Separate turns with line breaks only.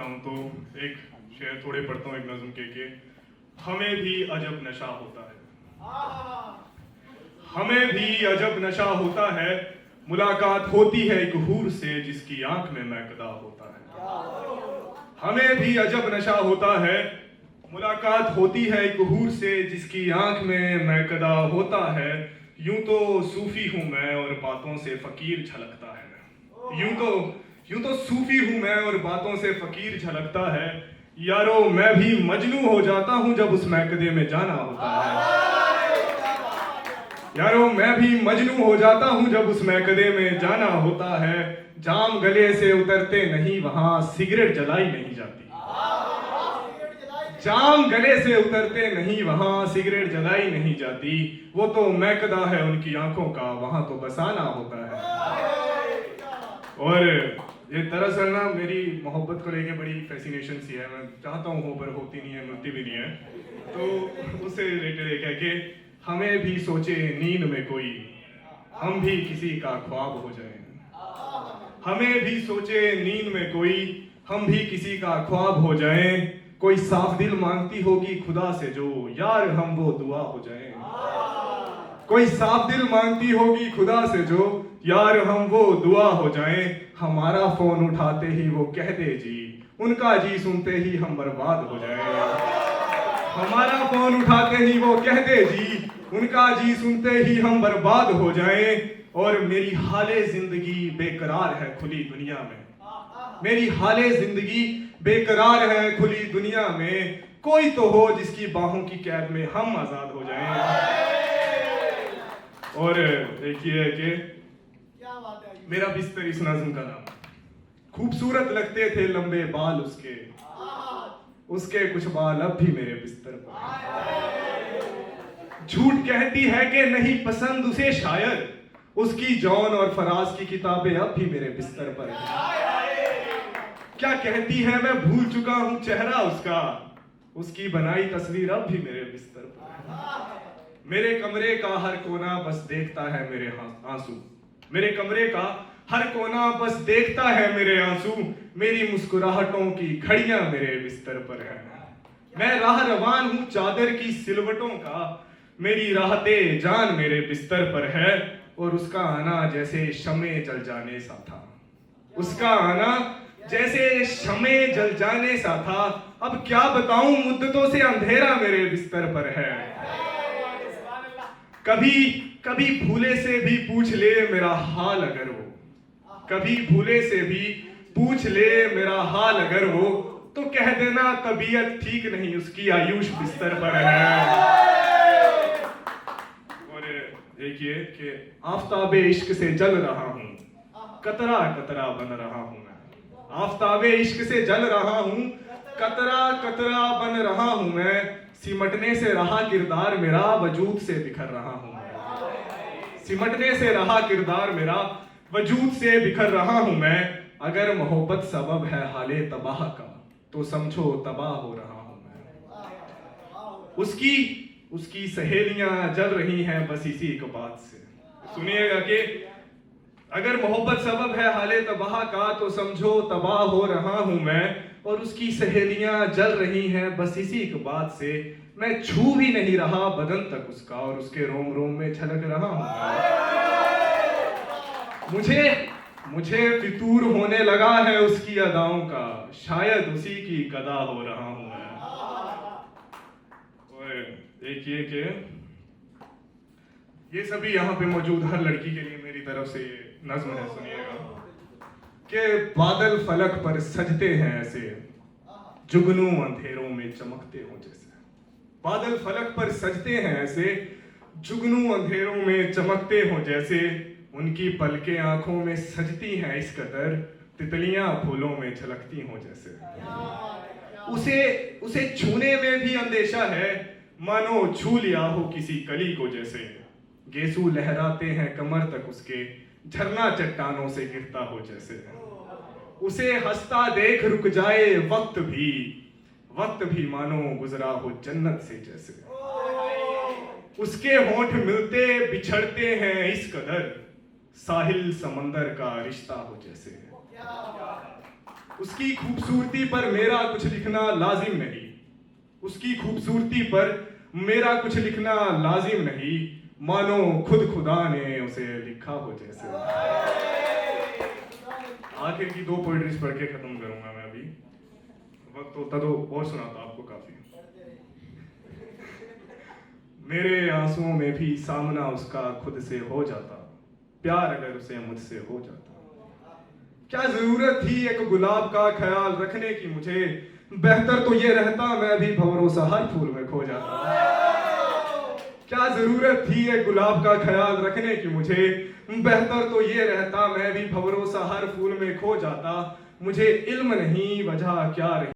हूँ तो एक शेर थोड़े पढ़ता हूँ, एक नज़्म के हमें भी अजब नशा होता है, हमें भी अजब नशा होता है, मुलाकात होती है एक हूर से जिसकी आंख में मैकदा होता है। हमें भी अजब नशा होता है, मुलाकात होती है एक हूर से जिसकी आंख में मैकदा होता है। यूं तो सूफी हूं मैं और बातों से फकीर झलकता है, यूं तो सूफी हूं मैं और बातों से फकीर झलकता है। यारो मैं भी मजनू हो जाता हूं जब उस मैकदे में जाना होता है, यारो मैं भी मजनू हो जाता हूं जब उस मैकदे में जाना होता है। जाम गले से उतरते नहीं वहां सिगरेट जलाई नहीं जाती, जाम गले से उतरते नहीं वहां सिगरेट जलाई नहीं जाती। वो तो मैकदा है उनकी आंखों का, वहां तो बसाना होता है। और ये दरअसल ना मेरी मोहब्बत को लेके बड़ी फैसिनेशन सी है, मैं चाहता हूँ हो पर होती नहीं है, मिलती भी नहीं है। तो उससे रिलेटेड एक है कि हमें भी सोचे नींद में कोई, हम भी किसी का ख्वाब हो जाए। हमें भी सोचे नींद में कोई, हम भी किसी का ख्वाब हो जाए। कोई साफ दिल मांगती होगी खुदा से जो, यार हम वो दुआ हो जाए। कोई साफ दिल मांगती होगी खुदा से जो, यार हम वो दुआ हो जाए। हमारा फोन उठाते ही वो कह दे जी, उनका जी सुनते ही हम बर्बाद हो जाए। हमारा फोन उठाते ही वो कह दे जी, उनका जी सुनते ही हम बर्बाद हो जाए। और मेरी हाले जिंदगी बेकरार है खुली दुनिया में, मेरी हाले जिंदगी बेकरार है खुली दुनिया में। कोई तो हो जिसकी बाहों की कैद में हम आजाद हो जाएं। और एक ये है कि मेरा बिस्तर इस नज़्म का नाम, खूबसूरत लगते थे लंबे बाल उसके, उसके कुछ बाल अब भी मेरे बिस्तर पर। झूठ कहती है कि नहीं पसंद उसे शायर, उसकी जौन और फराज की किताबें अब भी मेरे बिस्तर पर हैं। क्या कहती है मैं भूल चुका हूं चेहरा उसका, उसकी बनाई तस्वीर अब भी मेरे बिस्तर पर है। मेरे कमरे का हर कोना बस देखता है मेरे आंसू, मेरे कमरे का हर कोना बस देखता है मेरे आंसू। मेरी मुस्कुराहटों की घड़ियां मेरे बिस्तर पर है। मैं राह रवान हूं चादर की सिलवटों का, मेरी राहते जान मेरे बिस्तर पर है। और उसका आना जैसे शमे जल जाने सा था, उसका आना जैसे शमे जल जाने सा था। अब क्या बताऊं मुद्दतों से अंधेरा मेरे बिस्तर पर है। कभी कभी भूले से भी पूछ ले मेरा हाल अगर वो, कभी भूले से भी पूछ ले मेरा हाल अगर वो, तो कह देना तबीयत ठीक नहीं उसकी आयुष बिस्तर पर है। एक ये कि आफताबे इश्क से जल रहा हूं, कतरा कतरा बन रहा हूं मैं। आफताबे इश्क से जल रहा हूं, कतरा कतरा बन रहा हूं मैं। सिमटने से रहा किरदार मेरा, वजूद से बिखर रहा हूं मैं। सिमटने से रहा किरदार मेरा, वजूद से बिखर रहा हूं मैं। अगर मोहब्बत सबब है हाले तबाह का, तो समझो तबाह हो रहा हूं मैं। उसकी सहेलियां जल रही हैं बस इसी एक बात से। सुनिएगा कि अगर मोहब्बत सबब है हाले तबाह का, तो समझो तबाह हो रहा हूं मैं। और उसकी सहेलियां जल रही हैं बस इसी एक बात से। मैं छू भी नहीं रहा बदन तक उसका, और उसके रोम रोम में छलक रहा हूं मैं। मुझे फितूर होने लगा है उसकी अदाओं का, शायद उसी की गदा हो रहा हूं मैं। एक ये कि ये सभी यहाँ पे मौजूद हर लड़की के लिए मेरी तरफ से ये नज्म है, सुनिएगा कि बादल फलक पर सजते हैं ऐसे, जुगनू अंधेरों में चमकते हो जैसे। बादल फलक पर सजते हैं ऐसे, जुगनू अंधेरों में चमकते हो जैसे। उनकी पलकें आंखों में सजती हैं इस कदर, तितलियां फूलों में झलकती हो जैसे। उसे छूने में भी अंदेशा है, मानो छू लिया हो किसी कली को जैसे। गेसू लहराते हैं कमर तक उसके, झरना चट्टानों से गिरता हो जैसे। उसे हंसता देख रुक जाए वक्त भी मानो गुजरा हो जन्नत से जैसे। उसके होंठ मिलते बिछड़ते हैं इस कदर, साहिल समंदर का रिश्ता हो जैसे। उसकी खूबसूरती पर मेरा कुछ लिखना लाजिम नहीं, उसकी खूबसूरती पर मेरा कुछ लिखना लाजिम नहीं, मानो खुद खुदा ने उसे लिखा हो जैसे। आखिर की 2 पोएट्रीज पढ़ के खत्म करूंगा मैं अभी, वक्त होता तो और सुनाता आपको काफी। मेरे आंसुओं में भी सामना उसका खुद से हो जाता, प्यार अगर उसे मुझसे हो जाता। क्या जरूरत थी एक गुलाब का ख्याल रखने की मुझे, बेहतर तो ये रहता मैं भी भवरोसा हर फूल में खो जाता। क्या जरूरत थी एक गुलाब का ख्याल रखने की मुझे, बेहतर तो ये रहता मैं भी भवरोसा हर फूल में खो जाता। मुझे इल्म नहीं वजह क्या रही।